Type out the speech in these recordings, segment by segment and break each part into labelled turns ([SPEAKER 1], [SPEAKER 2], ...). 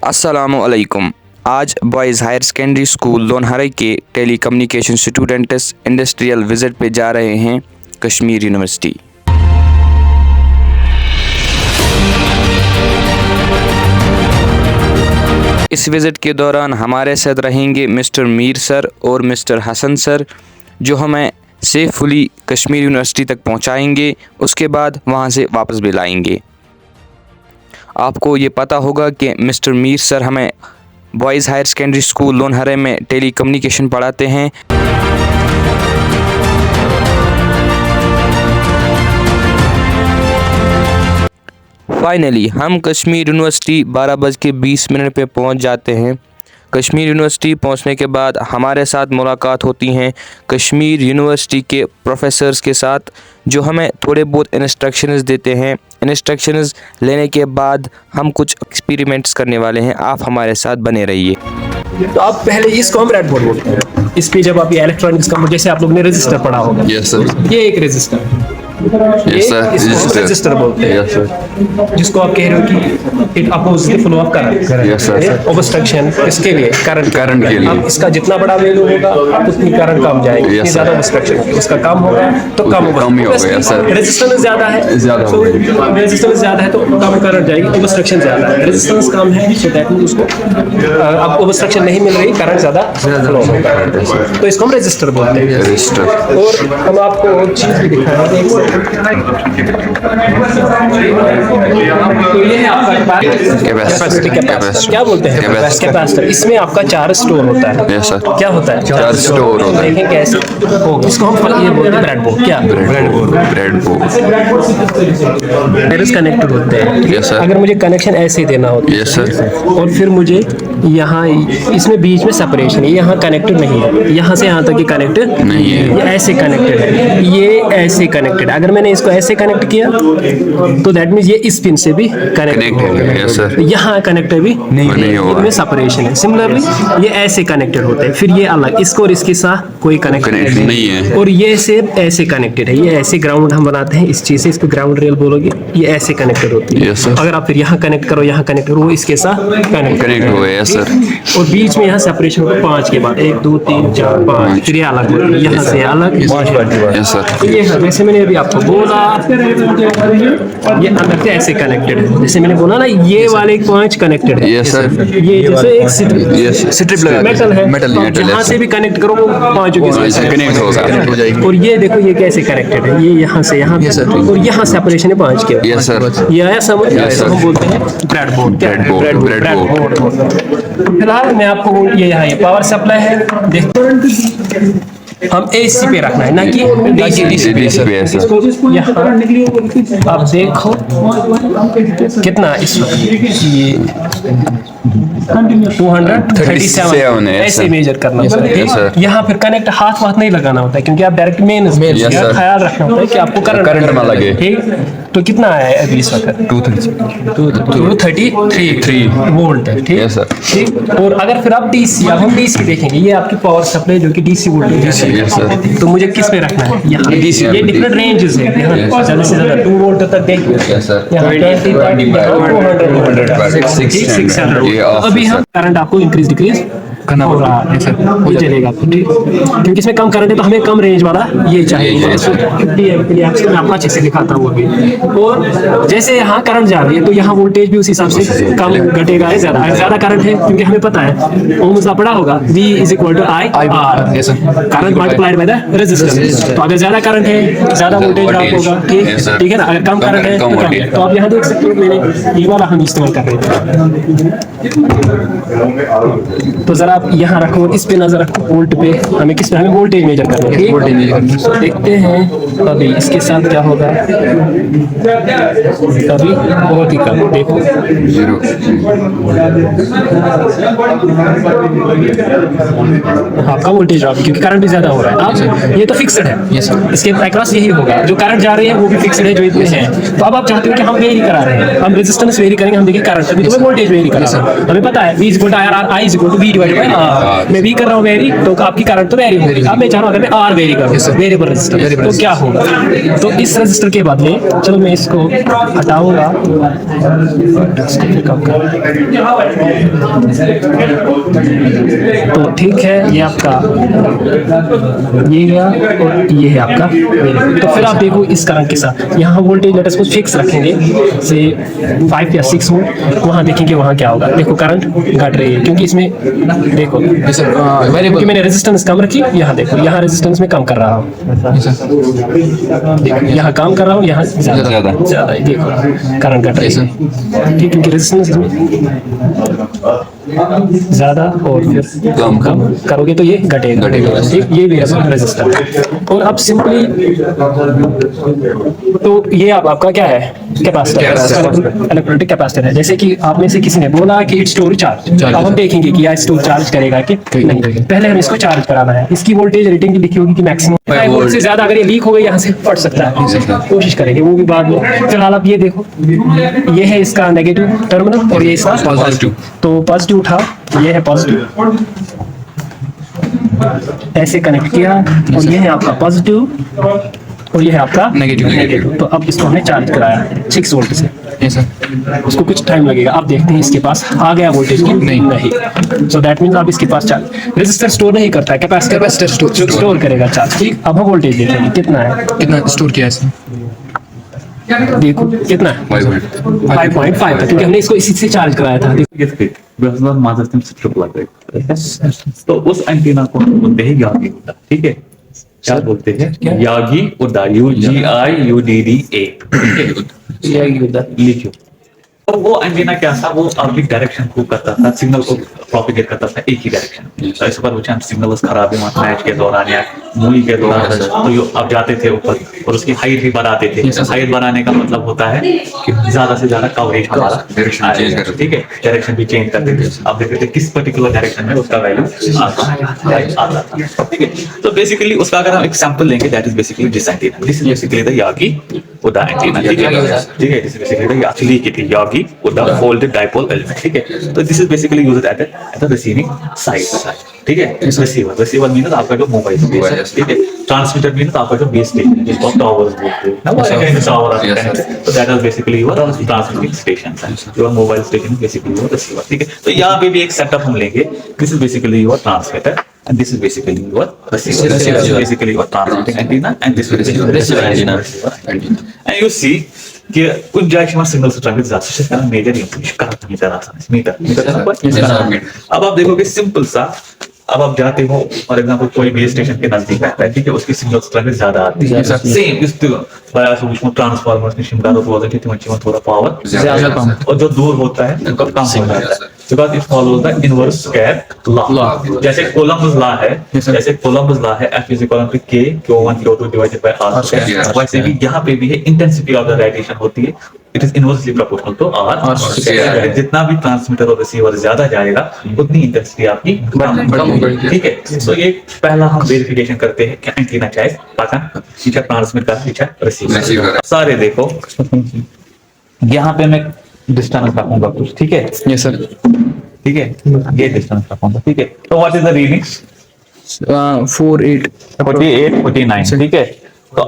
[SPEAKER 1] अस्सलामुअलैकुम। आज boys higher secondary school Lonhare के telecommunication students industrial visit पे जा रहे हैं कश्मीर यूनिवर्सिटी। इस विज़िट के दौरान हमारे साथ रहेंगे मिस्टर मीर सर और मिस्टर हसन सर, जो हमें सेफुली कश्मीर यूनिवर्सिटी तक पहुंचाएंगे, उसके बाद वहां से वापस भी लाएंगे। आपको ये पता होगा कि मिस्टर मीर सर हमें बॉयज़ हायर सेकेंडरी स्कूल लोनहरे में टेली कम्युनिकेशन पढ़ाते हैं। फाइनली हम कश्मीर यूनिवर्सिटी 12:20 पे पहुंच जाते हैं। कश्मीर यूनिवर्सिटी पहुंचने के बाद हमारे साथ मुलाकात होती हैं कश्मीर यूनिवर्सिटी के प्रोफेसर्स के साथ, जो हमें थोड़े बहुत इंस्ट्रक्शंस देते हैं। इंस्ट्रक्शंस लेने के बाद हम कुछ एक्सपेरिमेंट्स करने वाले हैं। आप हमारे साथ बने रहिए।
[SPEAKER 2] तो आप पहले इसको हम ब्रेडबोर्ड बोलते हैं। इस पे जब आप ये इलेक्ट्रॉनिक्स का, जैसे आप लोग ने रजिस्टर पढ़ा होगा,
[SPEAKER 3] यस सर,
[SPEAKER 2] ये एक रजिस्टर है,
[SPEAKER 3] यस
[SPEAKER 2] रजिस्टर बोलते हैं,
[SPEAKER 3] यस सर,
[SPEAKER 2] जिसको आप कह रहे हो कि it oppose the flow of current,
[SPEAKER 3] yes sir,
[SPEAKER 2] obstruction इसके लिए करंट
[SPEAKER 3] के लिए।
[SPEAKER 2] अब इसका जितना बड़ा वैल्यू होगा उतनी करंट कम जाएगी, जितनी ज्यादा ऑब्स्ट्रक्शन उसका कम होगा तो कम होगा,
[SPEAKER 3] कम ही होगा। यस सर,
[SPEAKER 2] रेजिस्टेंस ज्यादा है तो रेजिस्टेंस ज्यादा है तो कम करंट जाएगी, ऑब्स्ट्रक्शन ज्यादा है, रेजिस्टेंस कम है तो दैट मींस उसको अब ऑब्स्ट्रक्शन नहीं मिल रही, करंट ज्यादा फ्लो होगा, तो इसको हम रेजिस्टर बोलते हैं।
[SPEAKER 3] रजिस्टर।
[SPEAKER 2] और हम आपको एक चीज भी दिखाएंगे, तो ये है आपका कैपेसिटर, क्या बोलते हैं कैपेसिटर। इसमें आपका चार्ज स्टोर होता है।
[SPEAKER 3] यस सर,
[SPEAKER 2] क्या होता है?
[SPEAKER 3] चार्ज स्टोर होता है।
[SPEAKER 2] देखें कैसे इसको हम ये बोलते हैं ब्रेडबोर्ड। क्या वायरस कनेक्टेड होते हैं।
[SPEAKER 3] यस सर,
[SPEAKER 2] अगर मुझे कनेक्शन ऐसे देना होता है,
[SPEAKER 3] यस सर,
[SPEAKER 2] और फिर मुझे यहाँ इसमें बीच में सेपरेशन है, यहाँ कनेक्टेड नहीं है, यहाँ से यहाँ तक ये कनेक्टेड
[SPEAKER 3] नहीं है,
[SPEAKER 2] ये ऐसे कनेक्टेड है, ये ऐसे कनेक्टेड। अगर मैंने इसको ऐसे कनेक्ट किया तो दैट मींस ये इस पिन से भी कनेक्ट है।
[SPEAKER 3] यस सर,
[SPEAKER 2] यहाँ कनेक्टेड भी नहीं
[SPEAKER 3] होगा,
[SPEAKER 2] इनमें सेपरेशन है। सिमिलरली ये ऐसे कनेक्टेड होते हैं, फिर ये अलग, इसको और इसके साथ कोई कनेक्शन
[SPEAKER 3] नहीं है,
[SPEAKER 2] और ये से ऐसे कनेक्टेड है। ये ऐसे ग्राउंड हम बनाते हैं इस चीज से, इसको ग्राउंड रेल बोलोगे, ये ऐसे कनेक्टेड होती है।
[SPEAKER 3] यस सर,
[SPEAKER 2] अगर आप फिर यहाँ कनेक्ट करो, यहाँ कनेक्ट करो, वो इसके साथ
[SPEAKER 3] कनेक्ट हो गया। यस सर,
[SPEAKER 2] और बीच में यहाँ सेपरेशन होगा 5 के बाद, 1 2 3 4 5, फिर ये अलग होगा, यहाँ से अलग।
[SPEAKER 3] यस सर,
[SPEAKER 2] ये है जैसे मैंने अभी आपको बोला, ये अंदर से ऐसे कनेक्टेड है। जैसे मैंने बोला ना, ये वाले 5 कनेक्टेड है।
[SPEAKER 3] यस सर,
[SPEAKER 2] ये जैसे एक
[SPEAKER 3] स्ट्रिप लगा
[SPEAKER 2] मेटल है,
[SPEAKER 3] मेटल
[SPEAKER 2] यहाँ से भी कनेक्ट करो वो 5 के साथ
[SPEAKER 3] कनेक्ट होगा।
[SPEAKER 2] और ये देखो ये कैसे कनेक्टेड है, ये यहाँ से यहाँ और यहाँ सेपरेशन है 5 के।
[SPEAKER 3] यस सर,
[SPEAKER 2] ये आया समझ? हम बोलते हैं ब्रेडबोर्ड। फिलहाल मैं आपको ये यहाँ ये पावर सप्लाई है, देखो हम एसी पे रखना है ना कि डीसी पे। यहाँ आप देखो कितना इस वक्त ये 237
[SPEAKER 3] है,
[SPEAKER 2] ऐसे मेजर करना होता है। यहाँ फिर कनेक्ट हाथ नहीं लगाना होता है, क्योंकि आप डायरेक्ट मेन ख्याल रखना होता है कि आपको करंट ना लगे। ठीक, तो कितना आया है अभी इस वक्त? 233 वोल्ट है। ठीक है, ठीक। और अगर फिर आप डीसी, अब हम डीसी देखेंगे, ये आपकी पावर सप्लाई जो कि डीसी वोल्टेज है, तो मुझे किस पे रखना है? यहाँ ये डिफरेंट रेंजेस है, यहाँ ज्यादा से ज्यादा 2 वोल्ट तक देखिए, यहाँ 600। अभी हम करंट आपको इंक्रीज डिक्रीज करना हो रहा है, ये चलेगा क्योंकि इसमें कम करंट है, तो हमें कम रेंज वाला ये चाहिए। मैं आपको अच्छे से दिखाता हूँ अभी। और जैसे यहाँ करंट जा रही है तो यहाँ वोल्टेज भी उस हिसाब से कम घटेगा, ज्यादा करंट है, क्योंकि हमें पता है ओम्स का पड़ा होगा V = IR, current multiplied by the resistance. तो अगर ज्यादा करंट है ज्यादा वोल्टेज ड्रॉप होगा। ठीक है ना, अगर कम करंट है तो कम। तो आप यहाँ देख सकते हो, मैंने ये वाला हम इस्तेमाल कर रहे थे। तो जरा आप यहाँ रखो, इस पे नजर रखो, वोल्ट पे। हमें किस पे, हमें वोल्टेज मेजर करना है। तो देखते हैं अभी इसके साथ क्या होगा। अभी बहुत ही कम, देखो 0। आपका वोल्टेज ड्रॉप क्योंकि करंट भी ज्यादा हो रहा है। अब ये तो फिक्स्ड है, इसके अक्रॉस यही होगा, जो करंट जा रही है वो भी फिक्स्ड है जो इतने हैं। तो अब आप चाहते हो कि हम वेरी करा रहे हैं, हम रेजिस्टेंस वेरी करेंगे, हम देखिए करंट, अभी तो वोल्टेज वेरी करा रहे हैं। हमें पता है V = I = V/R मैं मैं भी कर रहा हूँ वेरी, तो आपकी करंट तो वेरी होगी। अब मैं चाह रहा हूँ अगर मैं आर वेरी करूँ वेरिएबल रजिस्टर, तो क्या होगा? तो इस रजिस्टर के बदले चलो मैं इसको हटाऊंगा, तो ठीक है, ये आपका ये गया और ये है आपका वेरिएबल। तो फिर आप देखो इस करंट के साथ यहाँ voltage let us suppose fix रखेंगे से 5 या 6 वोल्ट, वहाँ देखेंगे वहाँ क्या होगा। देखो करंट घट रही है क्योंकि इसमें देखो क्योंकि मैंने रेजिस्टेंस कम रखी, यहाँ देखो यहाँ रेजिस्टेंस में कम कर रहा हूँ, यहाँ कम कर रहा हूँ, यहाँ ज्यादा देखो करंट घट रही है ठीक, क्योंकि रेजिस्टेंस ज्यादा और फिर कम करोगे तो ये घटेगा ठीक। ये भी रेजिस्टर है। और अब सिंपली तो ये अब आपका क्या है, कैपेसिटर, इलेक्ट्रोलिटिक कैपेसिटर है। जैसे कि आप में से किसी ने बोला कि इट स्टोर चार्ज, अब हम देखेंगे कि यह स्टोर चार्ज करेगा कि नहीं। पहले हम इसको चार्ज कराना है। इसकी वोल्टेज रेटिंग की लिखी होगी कि मैक्सिमम 5 वोल्ट से ज्यादा अगर ये लीक हो गई यहाँ से फट सकता है, कोशिश करेंगे वो भी बाद में। फिलहाल आप ये देखो, ये है इसका नेगेटिव टर्मिनल और ये इसका पॉजिटिव। तो पॉजिटिव उठा, ये है पॉजिटिव, ऐसे कनेक्ट किया और ये है आपका पॉजिटिव और ये है आपका नेगेटिव। तो अब इसको हमने चार्ज कराया 6 वोल्ट से। उसको कुछ टाइम लगेगा, आप देखते हैं इसके पास आ गया वोल्टेज की नहीं। सो दैट मींस आप इसके पास चार्ज, रेजिस्टर स्टोर नहीं करता है, कैपेसिटर स्टोर करेगा चार्ज ठीक। अब हम वोल्टेज देखेंगे कितना है, कितना स्टोर किया है देखो कितना है 5.5 था, क्योंकि हमने इसको इसी से चार्ज कराया था।
[SPEAKER 4] तो उस एंटीना को हम बोलते हैं यागी उड्डा, ठीक है। क्या बोलते हैं? यागी उड्डा, UGIUDDA, यागी उड्डा लिखियो। तो वो एंटीना क्या था, वो आपकी डायरेक्शन को करता था, सिग्नल को प्रोपिगेट करता था एक ही डायरेक्शन। तो इस पर वो सिग्नल खराब है मैच के दौरान या मूवी के दौरान, तो ये अब जाते थे ऊपर और उसकी हाइट भी बढ़ाते थे। हाइट बढ़ाने का मतलब होता है कि ज्यादा से ज्यादा कवरेज हमारा, ठीक है, डायरेक्शन भी चेंज करते थे। आप देखते थे किस पर्टिकुलर डायरेक्शन में उसका वैल्यू आता था, ठीक है। तो बेसिकली उसका अगर हम एक सैंपल लेंगे, that is basically this antenna, this is basically the Yagi Uda antenna, ठीक है, ठीक है। This is basically the Yagi की थी Yagi Uda folded dipole element, ठीक है। तो this is basically used at the receiving side, ठीक है। रिसीवर मींस आपका जो मोबाइल बेस है, ठीक है। ट्रांसमीटर मींस आपका जो बेस स्टेशन है, जिसको टावर्स बोलते हैं ना, वो एक टावर है। तो that is basically your transmitting station, your mobile station is basically your receiver, ठीक है। तो यहाँ पे भी एक सेटअप हम लेंगे, this is basically your transmitter and this is basically your receiver. This is basically your transmitting antenna and this is your receiver antenna. And you see कि कुछ डायरेक्शन में सिग्नल स्ट्रेंथ ज्यादा से ज्यादा मेजर इंक्रीज करता है जरा सा मीटर। अब आप देखोगे सिंपल सा, अब आप जाते हो फॉर एग्जांपल कोई बेस स्टेशन के नजदीक रहता है, ठीक है, उसकी सिग्नल स्ट्रेंथ ज्यादा आती है। सेम इस बायस उसमें ट्रांसफार्मर निश्चित दारो पॉजिटिव में थोड़ा पावर ज्यादा, और जो दूर होता है उनका कम हो जाता है, because it follows the inverse square law. जैसे कोलम्बस लॉ है, जैसे कोलम्बस लॉ है F = K Q1 Q2 divided by R square, वैसे भी यहाँ पे भी है इंटेंसिटी ऑफ द रेडिएशन होती है, it is inversely proportional to R square. जितना भी ट्रांसमीटर और रिसीवर ज्यादा जाएगा उतनी इंटेंसिटी आपकी कम होगी, ठीक है। तो ये पहला हम वेरिफिकेशन करते हैं कि एंटीना चाहे पता फीचर ट्रांसमिट कर फीचर रिसीवर सारे देखो। यहाँ पे मैं डिस्टेंस रखूंगा कुछ, ठीक है,
[SPEAKER 3] यस सर,
[SPEAKER 4] ठीक है, ये डिस्टेंस रखूंगा, ठीक है। तो व्हाट इज द रीडिंग?
[SPEAKER 3] 48
[SPEAKER 4] 49, ठीक है। तो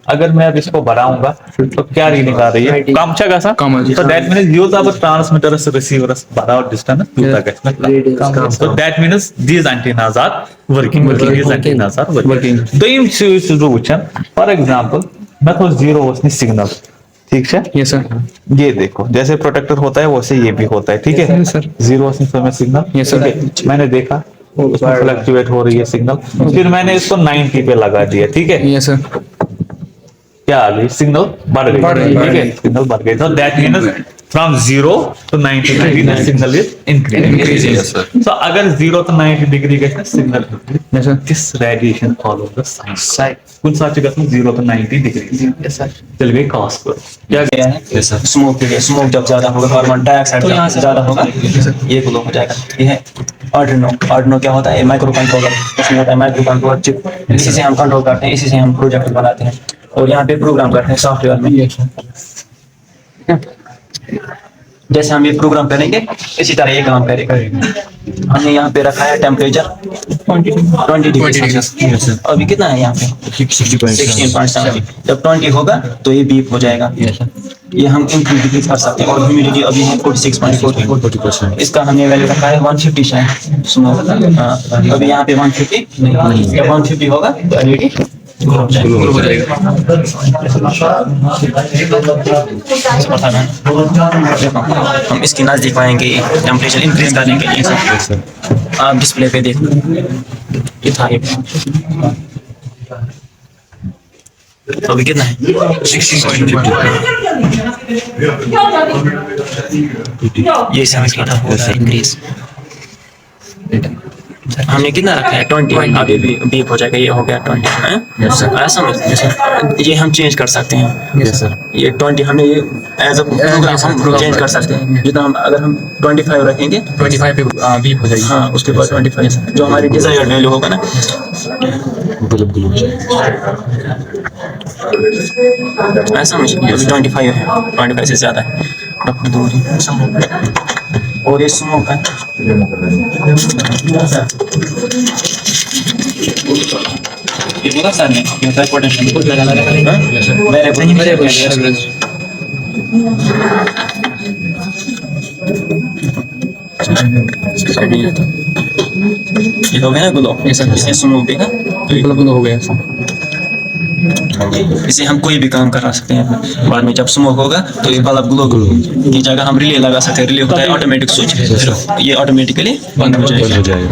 [SPEAKER 4] अगर मैं अब इसको बढ़ाऊंगा तो क्या रीडिंग आ रही है? कम छगा सा, तो that means use of transmitter से रिसीवर बढ़ाओ डिस्टेंस दूसरा का, तो that means these antennas are working, these antennas are working. दोयम चीज जो वचन फॉर एग्जांपल मैं तो जीरो उसने सिग्नल, ठीक है,
[SPEAKER 3] यस सर।
[SPEAKER 4] ये देखो जैसे प्रोटेक्टर होता है वैसे ये भी होता है, ठीक है सर। जीरो में सिग्नल,
[SPEAKER 3] यस सर,
[SPEAKER 4] मैंने देखा उसमें फ्लक्चुएट हो रही है सिग्नल, फिर मैंने इसको 90 पे लगा दिया, ठीक है,
[SPEAKER 3] यस सर।
[SPEAKER 4] क्या आ गई? सिग्नल बढ़ गई, ठीक है, सिग्नल बढ़ गई। तो that means from 0 to 90 signal is increasing. So अगर 0 to 90 डिग्री का signal, this radiation follow the sine कुल साथ जगह में 0 to 90 डिग्री, यस सर। चल गई कॉस पर क्या गया है?
[SPEAKER 5] Yes sir. स्मोक के लिए, स्मोक जब ज्यादा होगा कार्बन डाइऑक्साइड तो यहाँ से ज्यादा होगा, ये ग्लो हो जाएगा। ये है आर्डिनो क्या होता है? माइक्रो कंट्रोलर, इसमें होता है माइक्रो कंट्रोलर चिप, इसी से हम कंट्रोल करते हैं, इसी से हम प्रोजेक्ट बनाते हैं और यहाँ पे प्रोग्राम करते हैं सॉफ्टवेयर में। जैसे हम ये प्रोग्राम करेंगे इसी तरह ये काम करेगा। हमने यहाँ पे रखा है टेम्परेचर 20 डिग्री सेल्सियस। अभी कितना है यहाँ पे 16.7। जब 20 होगा तो ये बीप हो जाएगा। ये हम इंक्रीज डिक्रीज कर सकते हैं। और ह्यूमिडिटी अभी है 46.4%। इसका हमने वैल्यू रखा है 150 शायद सुनो। अभी यहाँ पे 150 जब 150 होगा तो एलईडी ग्लो हो जाएगा। पता है देखो हम इसके नजदीक आएंगे टेम्परेचर इंक्रीज करने के लिए। आप डिस्प्ले पे देखो ये था ये तो अभी कितना है 16.50। ये समझ कितना होगा इंक्रीज। हमने कितना रखा है 20। अभी भी बीप हो जाएगा। ये हो गया 20 है। आया समझ। ये हम चेंज कर सकते हैं। ये 20 हमने ये एज अ प्रोग्राम हम चेंज कर सकते हैं। जितना हम अगर हम 25 रखेंगे 25 पे बीप हो जाएगी। हाँ उसके बाद 25 जो हमारी डिजायर्ड वैल्यू होगा ना ऐसा समझ। अभी 25 है 25 से ज्यादा है और ये स्मोक है। ये पूरा सर में होता है पोटेंशियल कुछ लगा मेरे ये हो गया ना ग्लो। इसने स्मोक देखा तो ये ग्लो हो गया। इसे हम कोई भी काम करा सकते हैं। बाद में जब स्मोक होगा तो ये बल्ब ग्लो की जगह हम रिले लगा सकते हैं। रिले होता है ऑटोमेटिक स्विच, फिर ये ऑटोमेटिकली बंद हो जाएगा।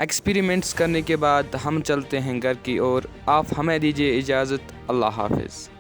[SPEAKER 1] एक्सपेरिमेंट्स करने के बाद हम चलते हैं घर की ओर। आप हमें दीजिए इजाज़त। अल्लाह हाफिज़।